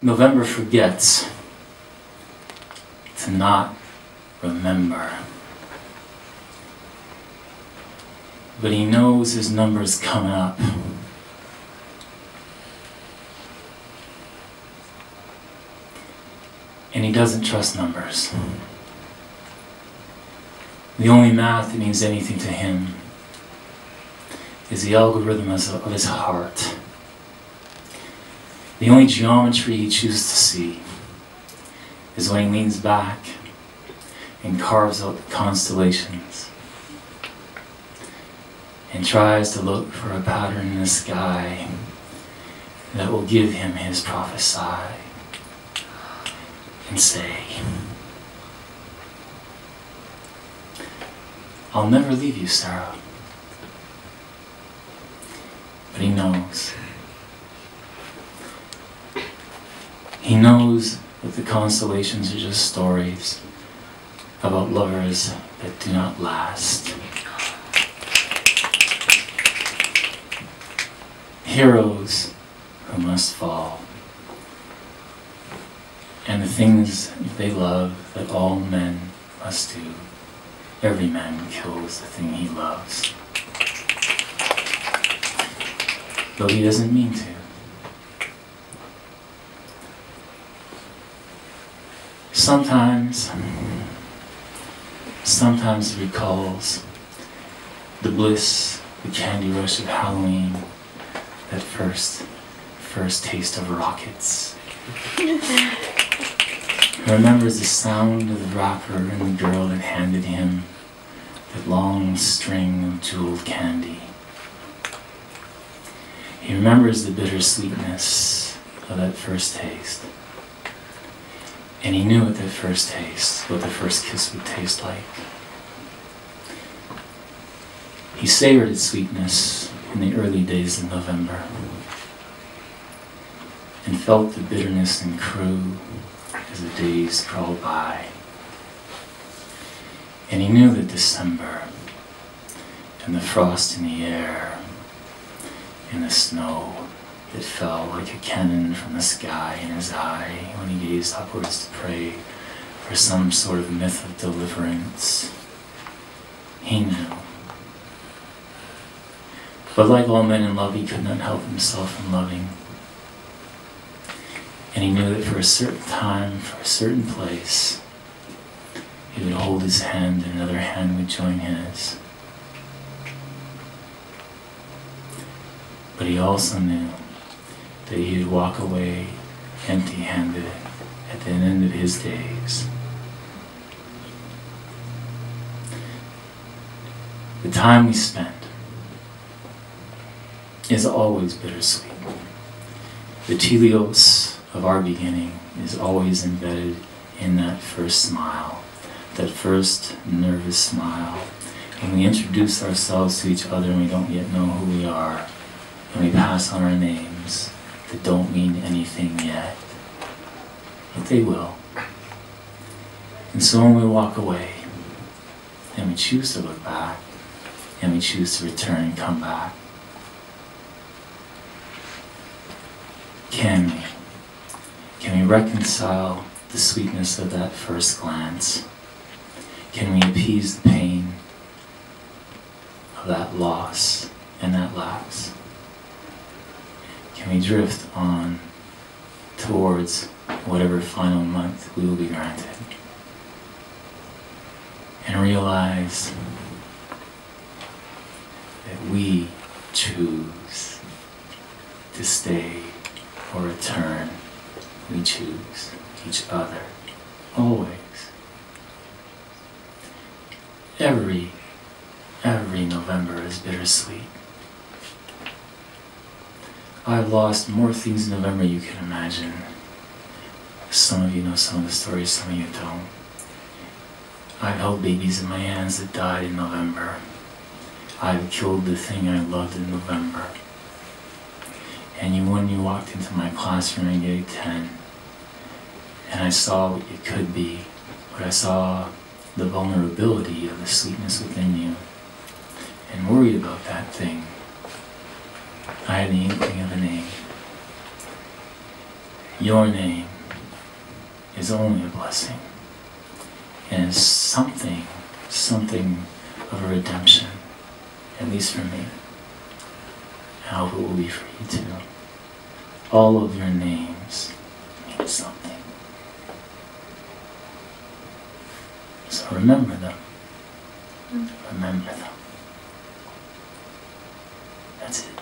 November forgets to not remember. But he knows his number's coming up. And he doesn't trust numbers. The only math that means anything to him is the algorithm of his heart. The only geometry he chooses to see is when he leans back and carves out the constellations and tries to look for a pattern in the sky that will give him his prophesy and say, I'll never leave you, Sarah. But he knows. He knows that the constellations are just stories about lovers that do not last. Heroes who must fall. And the things they love that all men must do. Every man kills the thing he loves. Though he doesn't mean to. Sometimes he recalls the bliss, the candy rush of Halloween, that first taste of rockets. He remembers the sound of the wrapper and the girl that handed him that long string of jeweled candy. He remembers the bittersweetness of that first taste. And he knew at that first taste what the first kiss would taste like. He savored its sweetness in the early days of November and felt the bitterness and crew as the days crawled by. And he knew that December and the frost in the air and the snow that fell like a cannon from the sky in his eye when he gazed upwards to pray for some sort of myth of deliverance. He knew. But like all men in love, he could not help himself from loving. And he knew that for a certain time, for a certain place, he would hold his hand and another hand would join his. But he also knew that he would walk away empty-handed at the end of his days. The time we spend is always bittersweet. The telos of our beginning is always embedded in that first smile, that first nervous smile. When we introduce ourselves to each other and we don't yet know who we are, and we pass on our names that don't mean anything yet, but they will. And so when we walk away, and we choose to look back, and we choose to return and come back, can we reconcile the sweetness of that first glance? Can we appease the pain of that loss and that lapse? Can we drift on towards whatever final month we will be granted and realize that we choose to stay or return? We choose each other, always. Every November is bittersweet. I've lost more things in November you can imagine. Some of you know some of the stories, some of you don't. I've held babies in my hands that died in November. I've killed the thing I loved in November. And when you walked into my classroom in grade 10, and I saw what you could be, but I saw the vulnerability of the sweetness within you, and worried about that thing, I had the inkling of a name. Your name is only a blessing, and is something of a redemption, at least for me. I hope it will be for you too. All of your names mean something. So remember them. Remember them. That's it.